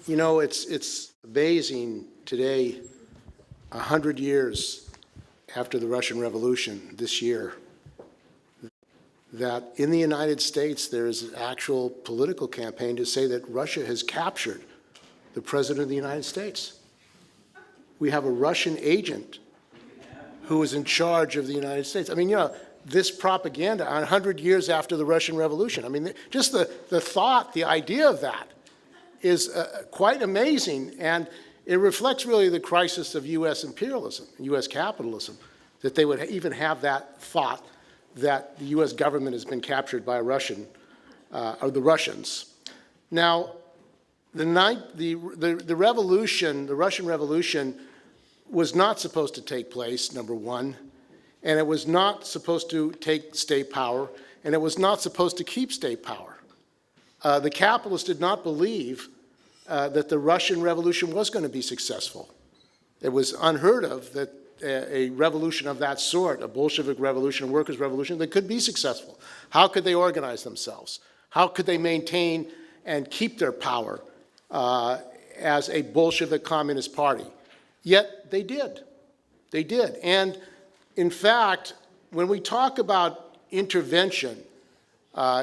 You know, it's amazing today, 100 years after the Russian Revolution this year, that in the United States there is an actual political campaign to say that Russia has captured the President of the United States. We have a Russian agent who is in charge of the United States. I mean, you know, this propaganda 100 years after the Russian Revolution. I mean, just the thought, the idea of that is quite amazing, and it reflects really the crisis of U.S. imperialism, U.S. capitalism, that they would even have that thought that the U.S. government has been captured by a Russian, or the Russians. Now, the revolution, the Russian Revolution, was not supposed to take place, number one, and it was not supposed to take state power, and it was not supposed to keep state power. The capitalists did not believe that the Russian Revolution was going to be successful. It was unheard of that a revolution of that sort, a Bolshevik revolution, a workers' revolution, that could be successful. How could they organize themselves? How could they maintain and keep their power as a Bolshevik communist party? Yet they did. They did. And in fact, when we talk about intervention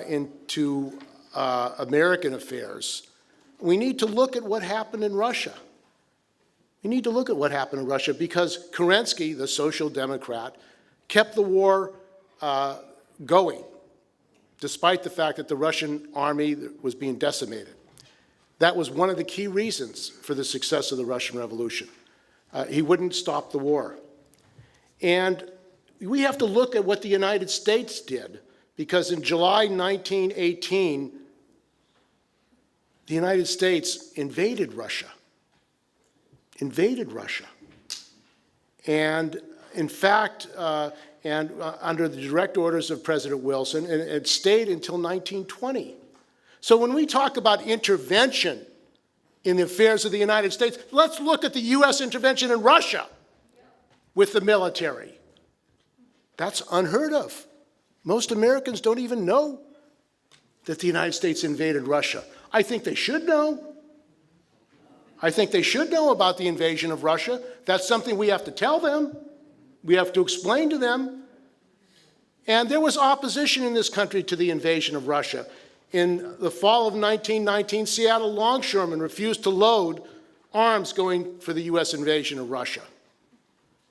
into American affairs, we need to look at what happened in Russia. We need to look at what happened in Russia because Kerensky, the social democrat, kept the war going, despite the fact that the Russian army was being decimated. That was one of the key reasons for the success of the Russian Revolution. He wouldn't stop the war. And we have to look at what the United States did, because in July 1918, the United States invaded Russia. And in fact, under the direct orders of President Wilson, and it stayed until 1920. So when we talk about intervention in the affairs of the United States, let's look at the U.S. intervention in Russia with the military. That's unheard of. Most Americans don't even know that the United States invaded Russia. I think they should know. I think they should know about the invasion of Russia. That's something we have to tell them. We have to explain to them. And there was opposition in this country to the invasion of Russia. In the fall of 1919, Seattle longshoremen refused to load arms going for the U.S. invasion of Russia.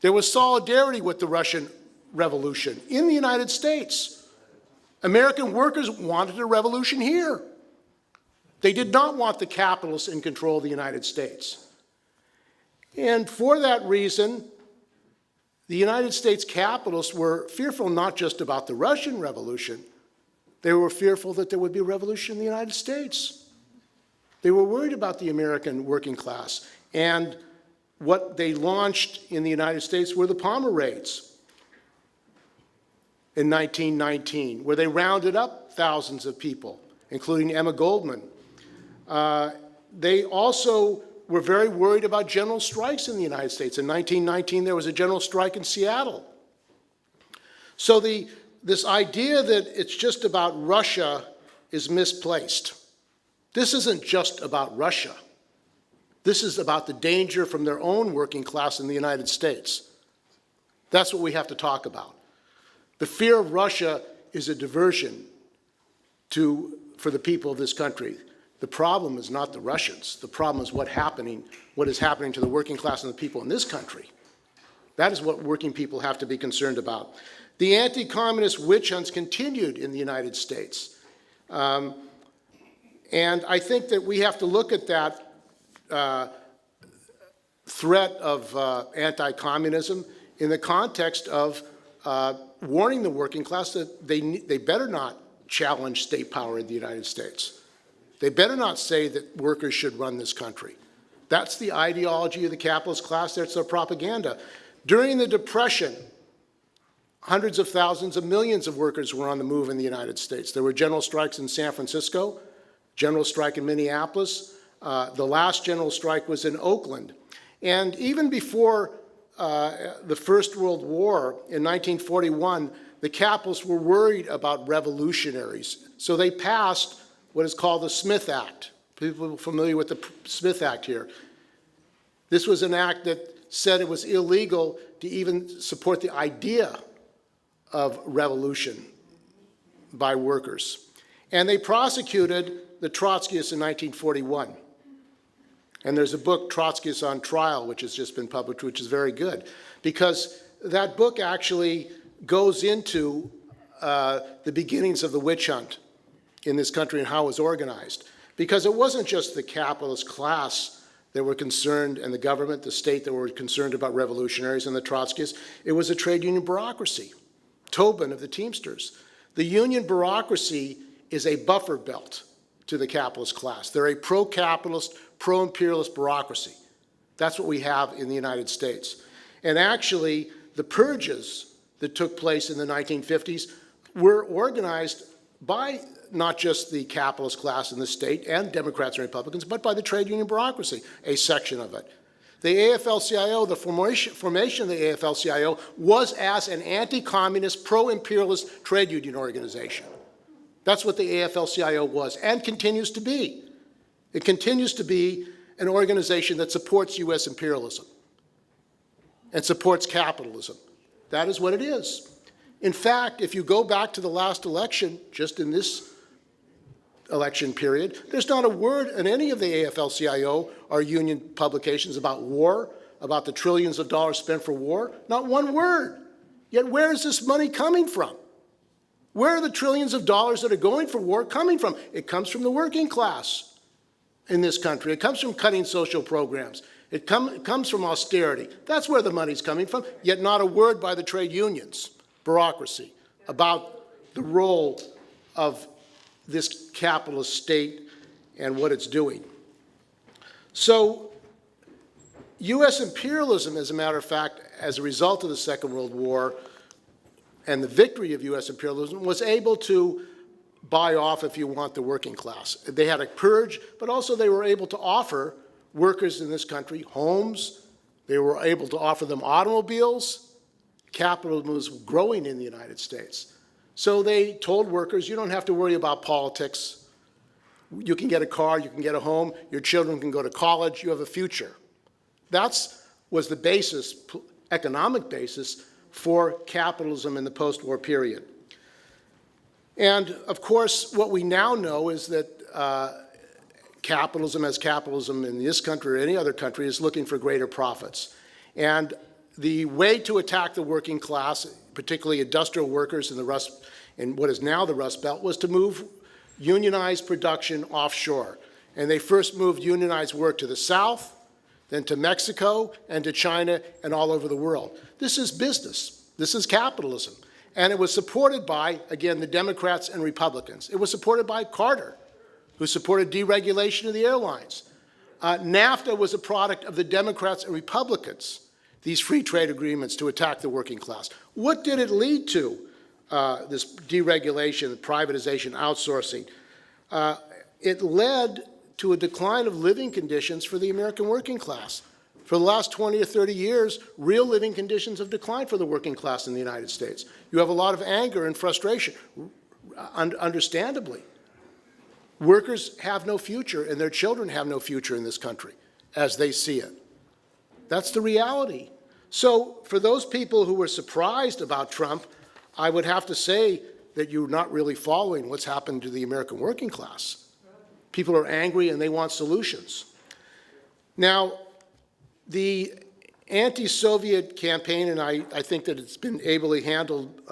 There was solidarity with the Russian Revolution in the United States. American workers wanted a revolution here. They did not want the capitalists in control of the United States. And for that reason, the United States capitalists were fearful not just about the Russian Revolution, they were fearful that there would be a revolution in the United States. They were worried about the American working class. And what they launched in the United States were the Palmer Raids in 1919, where they rounded up thousands of people, including Emma Goldman. They also were very worried about general strikes in the United States. In 1919, there was a general strike in Seattle. So this idea that it's just about Russia is misplaced. This isn't just about Russia. This is about the danger from their own working class in the United States. That's what we have to talk about. The fear of Russia is a diversion for the people of this country. The problem is not the Russians. The problem is what is happening to the working class and the people in this country. That is what working people have to be concerned about. The anti-communist witch hunts continued in the United States. And I think that we have to look at that threat of anti-communism in the context of warning the working class that they better not challenge state power in the United States. They better not say that workers should run this country. That's the ideology of the capitalist class. That's their propaganda. During the Depression, hundreds of thousands of millions of workers were on the move in the United States. There were general strikes in San Francisco, general strike in Minneapolis. The last general strike was in Oakland. And even before the First World War in 1941, the capitalists were worried about revolutionaries. So they passed what is called the Smith Act, People familiar with the Smith Act here. This was an act that said it was illegal to even support the idea of revolution by workers. And they prosecuted the Trotskyists in 1941. And there's a book, Trotskyists on Trial, which has just been published, which is very good, because that book actually goes into the beginnings of the witch hunt in this country and how it was organized. Because it wasn't just the capitalist class that were concerned, and the government, the state, that were concerned about revolutionaries and the Trotskyists. It was a trade union bureaucracy. Tobin of the Teamsters. The union bureaucracy is a buffer belt to the capitalist class. They're a pro-capitalist, pro-imperialist bureaucracy. That's what we have in the United States. And actually, the purges that took place in the 1950s were organized by not just the capitalist class in the state and Democrats and Republicans, but by the trade union bureaucracy, a section of it. The AFL-CIO, the formation of the AFL-CIO was as an anti-communist, pro-imperialist trade union organization. That's what the AFL-CIO was and continues to be. It continues to be an organization that supports U.S. imperialism and supports capitalism. That is what it is. In fact, if you go back to the last election, just in this election period, there's not a word in any of the AFL-CIO or union publications about war, about the trillions of dollars spent for war. Not one word. Yet where is this money coming from? Where are the trillions of dollars that are going for war coming from? It comes from the working class in this country. It comes from cutting social programs. It comes from austerity. That's where the money's coming from, yet not a word by the trade unions, bureaucracy, about the role of this capitalist state and what it's doing. So U.S. imperialism, as a matter of fact, as a result of the Second World War and the victory of U.S. imperialism, was able to buy off, if you want, the working class. They had a purge, but also they were able to offer workers in this country homes. They were able to offer them automobiles. Capitalism was growing in the United States. So they told workers, you don't have to worry about politics. You can get a car, you can get a home, your children can go to college, you have a future. That was the basis, economic basis, for capitalism in the post-war period. And of course, what we now know is that capitalism, as capitalism in this country or any other country, is looking for greater profits. And the way to attack the working class, particularly industrial workers in what is now the Rust Belt, was to move unionized production offshore. And they first moved unionized work to the south, then to Mexico, and to China, and all over the world. This is business. This is capitalism. And it was supported by, again, the Democrats and Republicans. It was supported by Carter, who supported deregulation of the airlines. NAFTA was a product of the Democrats and Republicans, these free trade agreements to attack the working class. What did it lead to, this deregulation, privatization, outsourcing? It led to a decline of living conditions for the American working class. For the last 20 or 30 years, real living conditions have declined for the working class in the United States. You have a lot of anger and frustration, understandably. Workers have no future, and their children have no future in this country, as they see it. That's the reality. So for those people who were surprised about Trump, I would have to say that you're not really following what's happened to the American working class. People are angry and they want solutions. Now, the anti-Soviet campaign, and I think that it's been ably handled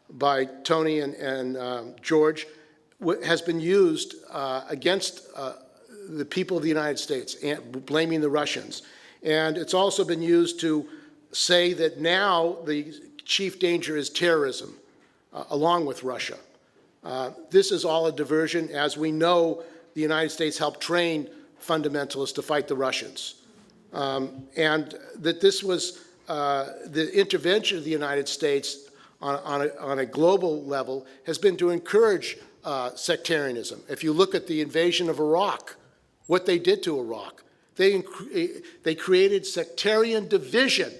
by Tony and George, has been used against the people of the United States, blaming the Russians. And it's also been used to say that now the chief danger is terrorism, along with Russia. This is all a diversion. As we know, the United States helped train fundamentalists to fight the Russians. And that this was the intervention of the United States on a global level has been to encourage sectarianism. If you look at the invasion of Iraq, what they did to Iraq, they created sectarian division.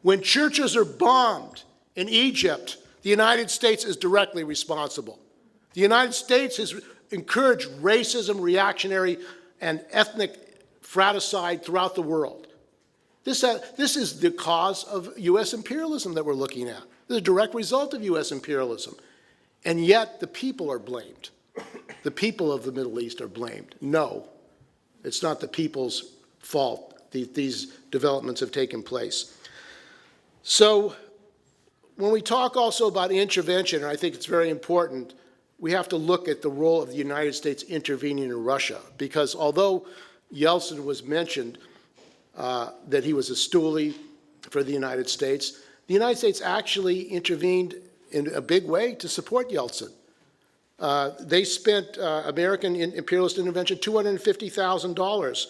When churches are bombed in Egypt, the United States is directly responsible. The United States encouraged racism, reactionary, and ethnic fratricide throughout the world. This is the cause of U.S. imperialism that we're looking at. This is a direct result of U.S. imperialism. And yet the people are blamed. The people of the Middle East are blamed. No, it's not the people's fault. These developments have taken place. So when we talk also about intervention, and I think it's very important, we have to look at the role of the United States intervening in Russia, because although Yeltsin was mentioned that he was a stoolie for the United States actually intervened in a big way to support Yeltsin. They spent, American imperialist intervention, $250,000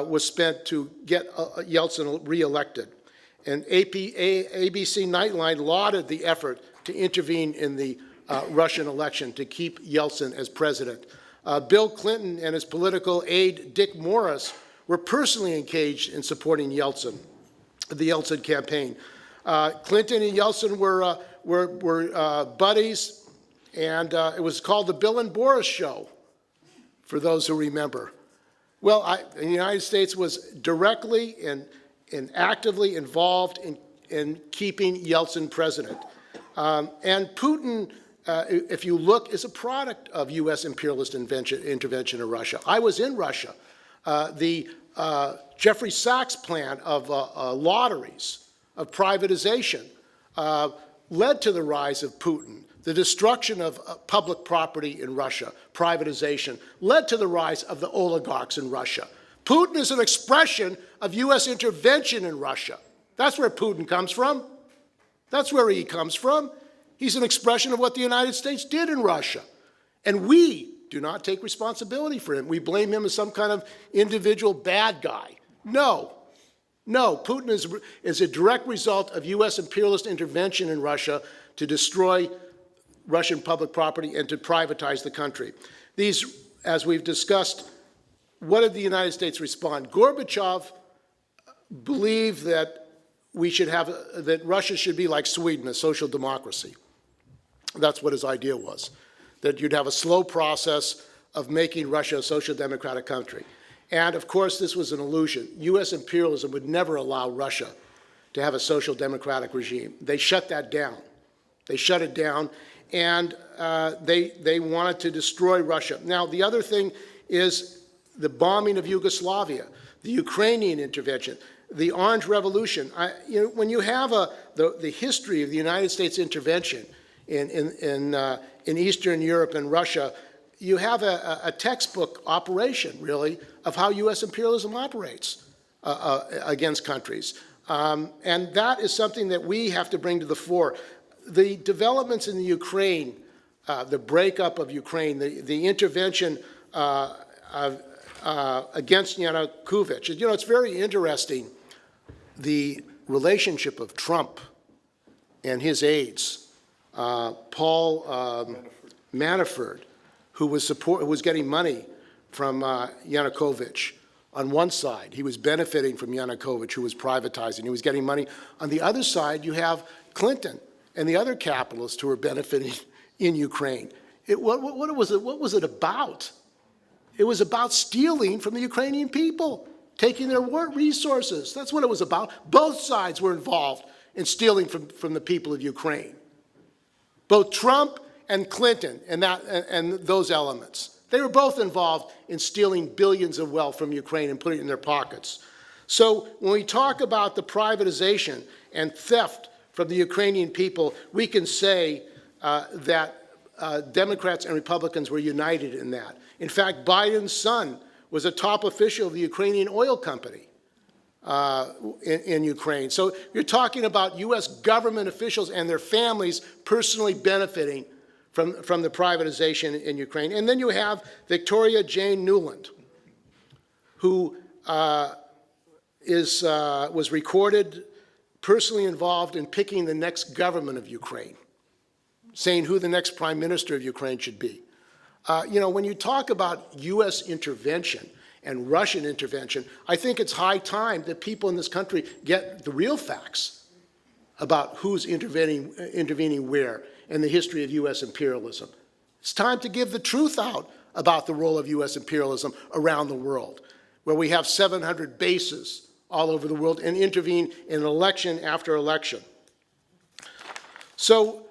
was spent to get Yeltsin reelected. And ABC Nightline lauded the effort to intervene in the Russian election to keep Yeltsin as president. Bill Clinton and his political aide, Dick Morris, were personally engaged in supporting Yeltsin, the Yeltsin campaign. Clinton and Yeltsin were buddies, and it was called the Bill and Boris Show, for those who remember. Well, the United States was directly and actively involved in keeping Yeltsin president. And Putin, if you look, is a product of U.S. imperialist intervention in Russia. I was in Russia. The Jeffrey Sachs plan of lotteries, of privatization, led to the rise of Putin. The destruction of public property in Russia, privatization, led to the rise of the oligarchs in Russia. Putin is an expression of U.S. intervention in Russia. That's where Putin comes from. That's where he comes from. He's an expression of what the United States did in Russia. And we do not take responsibility for him. We blame him as some kind of individual bad guy. No. No, Putin is a direct result of U.S. imperialist intervention in Russia to destroy Russian public property and to privatize the country. These, as we've discussed, what did the United States respond? Gorbachev believed that that Russia should be like Sweden, a social democracy. That's what his idea was, that you'd have a slow process of making Russia a social democratic country. And of course, this was an illusion. U.S. imperialism would never allow Russia to have a social democratic regime. They shut that down. They shut it down, and they wanted to destroy Russia. Now, the other thing is the bombing of Yugoslavia, the Ukrainian intervention, the Orange Revolution. When you have the history of the United States intervention in Eastern Europe and Russia, you have a textbook operation, really, of how U.S. imperialism operates against countries. And that is something that we have to bring to the fore. The developments in the Ukraine, the breakup of Ukraine, the intervention against Yanukovych. It's very interesting, the relationship of Trump and his aides, Paul Manafort, who was getting money from Yanukovych. On one side, he was benefiting from Yanukovych, who was privatizing. He was getting money. On the other side, you have Clinton and the other capitalists who were benefiting in Ukraine. What was it about? It was about stealing from the Ukrainian people, taking their resources. That's what it was about. Both sides were involved in stealing from the people of Ukraine. Both Trump and Clinton and those elements. They were both involved in stealing billions of wealth from Ukraine and putting it in their pockets. So when we talk about the privatization and theft from the Ukrainian people, we can say that Democrats and Republicans were united in that. In fact, Biden's son was a top official of the Ukrainian oil company in Ukraine. So you're talking about U.S. government officials and their families personally benefiting from the privatization in Ukraine. And then you have Victoria Jane Nuland, who was recorded personally involved in picking the next government of Ukraine, saying who the next prime minister of Ukraine should be. When you talk about U.S. intervention and Russian intervention, I think it's high time that people in this country get the real facts about who's intervening where in the history of U.S. imperialism. It's time to give the truth out about the role of U.S. imperialism around the world, where we have 700 bases all over the world and intervene in election after election. So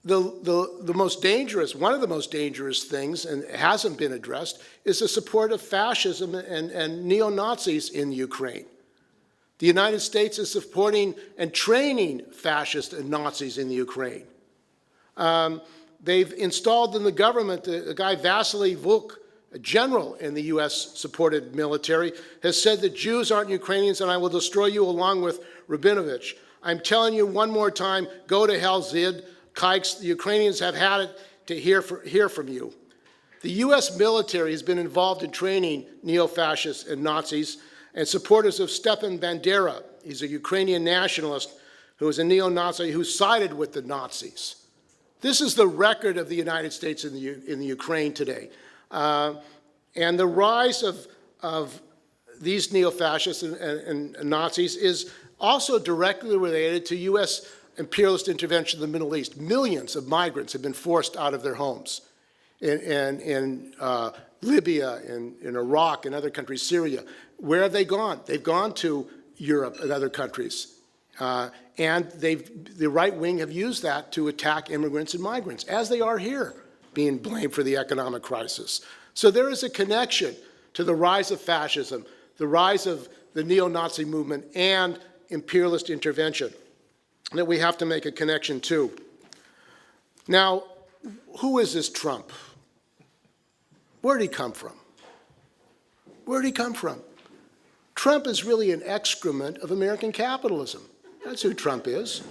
the most dangerous, one of the most dangerous things, and it hasn't been addressed, is the support of fascism and neo-Nazis in Ukraine. The United States is supporting and training fascists and Nazis in the Ukraine. They've installed in the government a guy, Vasily Vuk, a general in the U.S.-supported military, has said that Jews aren't Ukrainians and I will destroy you along with Rabinovich. I'm telling you one more time, go to hell, Zid. Kikes, the Ukrainians have had it to hear from you. The U.S. military has been involved in training neo-fascists and Nazis and supporters of Stepan Bandera. He's a Ukrainian nationalist who is a neo-Nazi who sided with the Nazis. This is the record of the United States in the Ukraine today. And the rise of these neo-fascists and Nazis is also directly related to U.S. imperialist intervention in the Middle East. Millions of migrants have been forced out of their homes in Libya, in Iraq, and other countries, Syria. Where have they gone? They've gone to Europe and other countries. And the right wing have used that to attack immigrants and migrants, as they are here, being blamed for the economic crisis. So there is a connection to the rise of fascism, the rise of the neo-Nazi movement, and imperialist intervention that we have to make a connection to. Now, who is this Trump? Where did he come from? Where did he come from? Trump is really an excrement of American capitalism. That's who Trump is.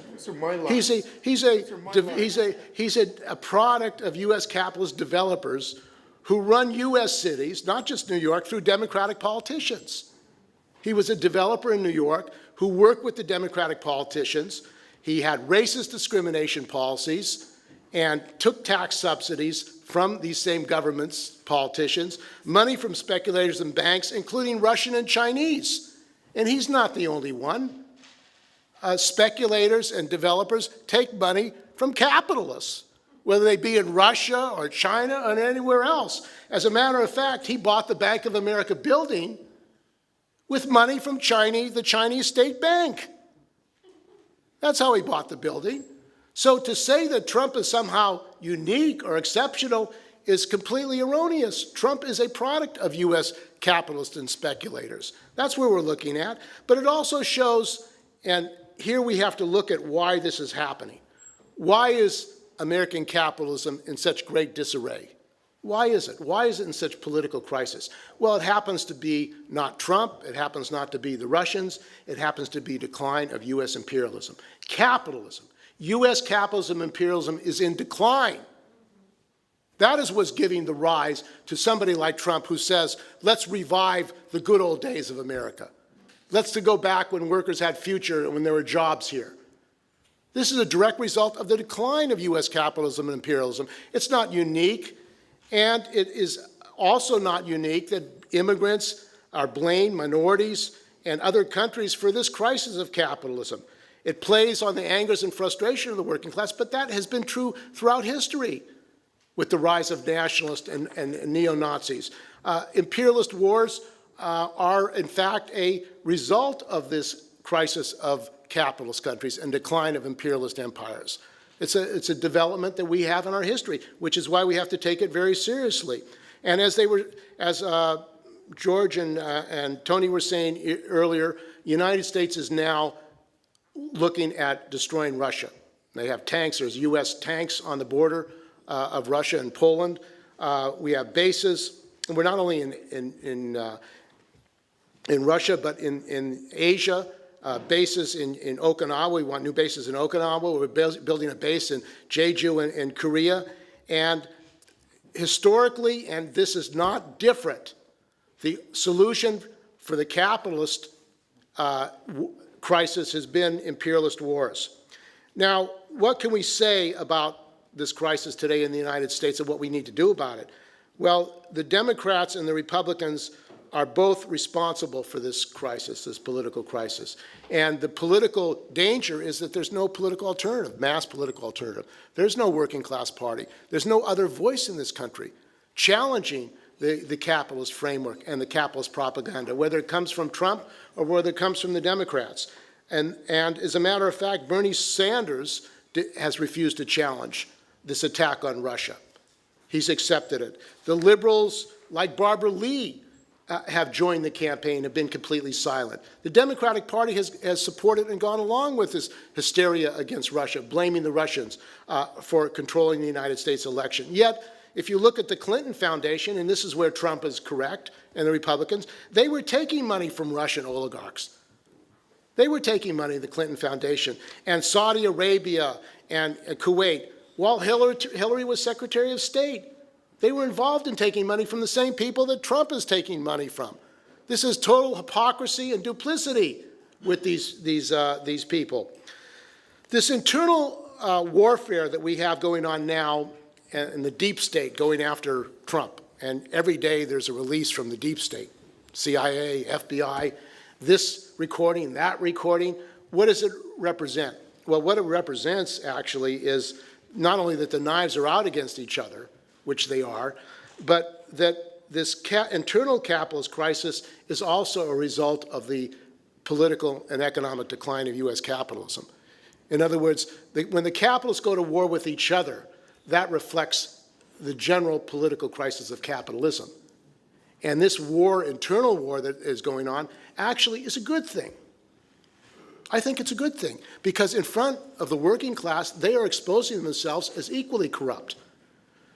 He's a product of U.S. capitalist developers who run U.S. cities, not just New York, through Democratic politicians. He was a developer in New York who worked with the Democratic politicians. He had racist discrimination policies and took tax subsidies from these same governments, politicians, money from speculators and banks, including Russian and Chinese. And he's not the only one. Speculators and developers take money from capitalists, whether they be in Russia or China or anywhere else. As a matter of fact, he bought the Bank of America building with money from the Chinese state bank. That's how he bought the building. So to say that Trump is somehow unique or exceptional is completely erroneous. Trump is a product of U.S. capitalists and speculators. That's where we're looking at. But it also shows, and here we have to look at why this is happening. Why is American capitalism in such great disarray? Why is it? Why is it in such political crisis? Well, it happens to be not Trump. It happens not to be the Russians. It happens to be decline of U.S. imperialism. Capitalism, U.S. capitalism, imperialism is in decline. That is what's giving the rise to somebody like Trump who says, let's revive the good old days of America. Let's go back when workers had future and when there were jobs here. This is a direct result of the decline of U.S. capitalism and imperialism. It's not unique, and it is also not unique that immigrants are blamed, minorities, and other countries for this crisis of capitalism. It plays on the angers and frustration of the working class, but that has been true throughout history with the rise of nationalists and neo-Nazis. Imperialist wars are, in fact, a result of this crisis of capitalist countries and decline of imperialist empires. It's a development that we have in our history, which is why we have to take it very seriously. And as George and Tony were saying earlier, the United States is now looking at destroying Russia. They have tanks. There's U.S. tanks on the border of Russia and Poland. We have bases. And we're not only in Russia, but in Asia. Bases in Okinawa. We want new bases in Okinawa. We're building a base in Jeju in Korea. And historically, and this is not different, the solution for the capitalist crisis has been imperialist wars. Now, what can we say about this crisis today in the United States and what we need to do about it? Well, the Democrats and the Republicans are both responsible for this crisis, this political crisis. And the political danger is that there's no political alternative, mass political alternative. There's no working class party. There's no other voice in this country challenging the capitalist framework and the capitalist propaganda, whether it comes from Trump or whether it comes from the Democrats. And as a matter of fact, Bernie Sanders has refused to challenge this attack on Russia. He's accepted it. The liberals, like Barbara Lee, have joined the campaign, have been completely silent. The Democratic Party has supported and gone along with this hysteria against Russia, blaming the Russians for controlling the United States election. Yet, if you look at the Clinton Foundation, and this is where Trump is correct, and the Republicans, they were taking money from Russian oligarchs. They were taking money, the Clinton Foundation, and Saudi Arabia and Kuwait, while Hillary was Secretary of State. They were involved in taking money from the same people that Trump is taking money from. This is total hypocrisy and duplicity with these people. This internal warfare that we have going on now, and the deep state going after Trump, and every day there's a release from the deep state, CIA, FBI, this recording, that recording. What does it represent? Well, what it represents actually is not only that the knives are out against each other, which they are, but that this internal capitalist crisis is also a result of the political and economic decline of U.S. capitalism. In other words, when the capitalists go to war with each other, that reflects the general political crisis of capitalism. And this war, internal war that is going on, actually is a good thing. I think it's a good thing, because in front of the working class, they are exposing themselves as equally corrupt.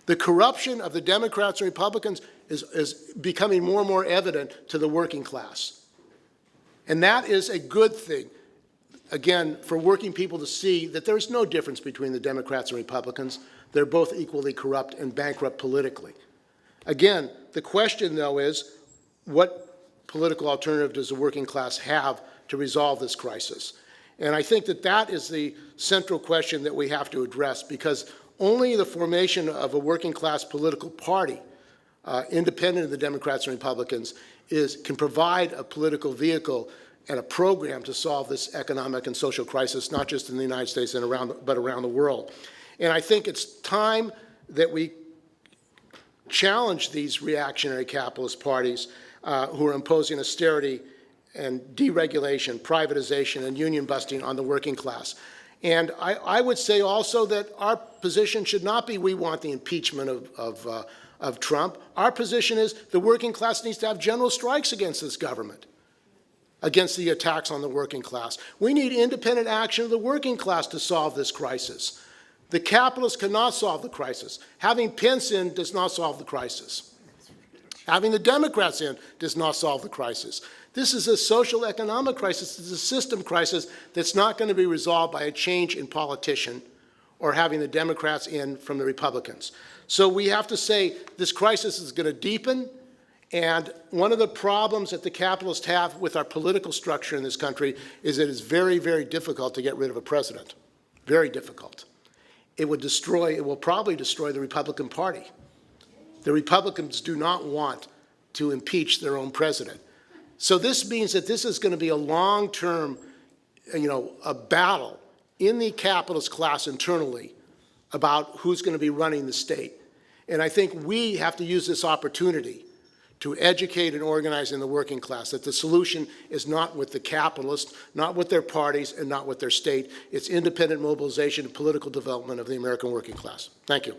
The corruption of the Democrats and Republicans is becoming more and more evident to the working class. And that is a good thing, again, for working people to see that there is no difference between the Democrats and Republicans. They're both equally corrupt and bankrupt politically. Again, the question, though, is what political alternative does the working class have to resolve this crisis? And I think that that is the central question that we have to address, because only the formation of a working class political party, independent of the Democrats and Republicans, can provide a political vehicle and a program to solve this economic and social crisis, not just in the United States but around the world. And I think it's time that we challenge these reactionary capitalist parties who are imposing austerity and deregulation, privatization, and union busting on the working class. And I would say also that our position should not be we want the impeachment of Trump. Our position is the working class needs to have general strikes against this government, against the attacks on the working class. We need independent action of the working class to solve this crisis. The capitalists cannot solve the crisis. Having Pence in does not solve the crisis. Having the Democrats in does not solve the crisis. This is a social economic crisis. It's a system crisis that's not going to be resolved by a change in politician or having the Democrats in from the Republicans. So we have to say this crisis is going to deepen, and one of the problems that the capitalists have with our political structure in this country is that it's very, very difficult to get rid of a president. Very difficult. It will probably destroy the Republican Party. The Republicans do not want to impeach their own president. So this means that this is going to be a long-term, a battle in the capitalist class internally about who's going to be running the state. And I think we have to use this opportunity to educate and organize in the working class, that the solution is not with the capitalists, not with their parties, and not with their state. It's independent mobilization and political development of the American working class. Thank you.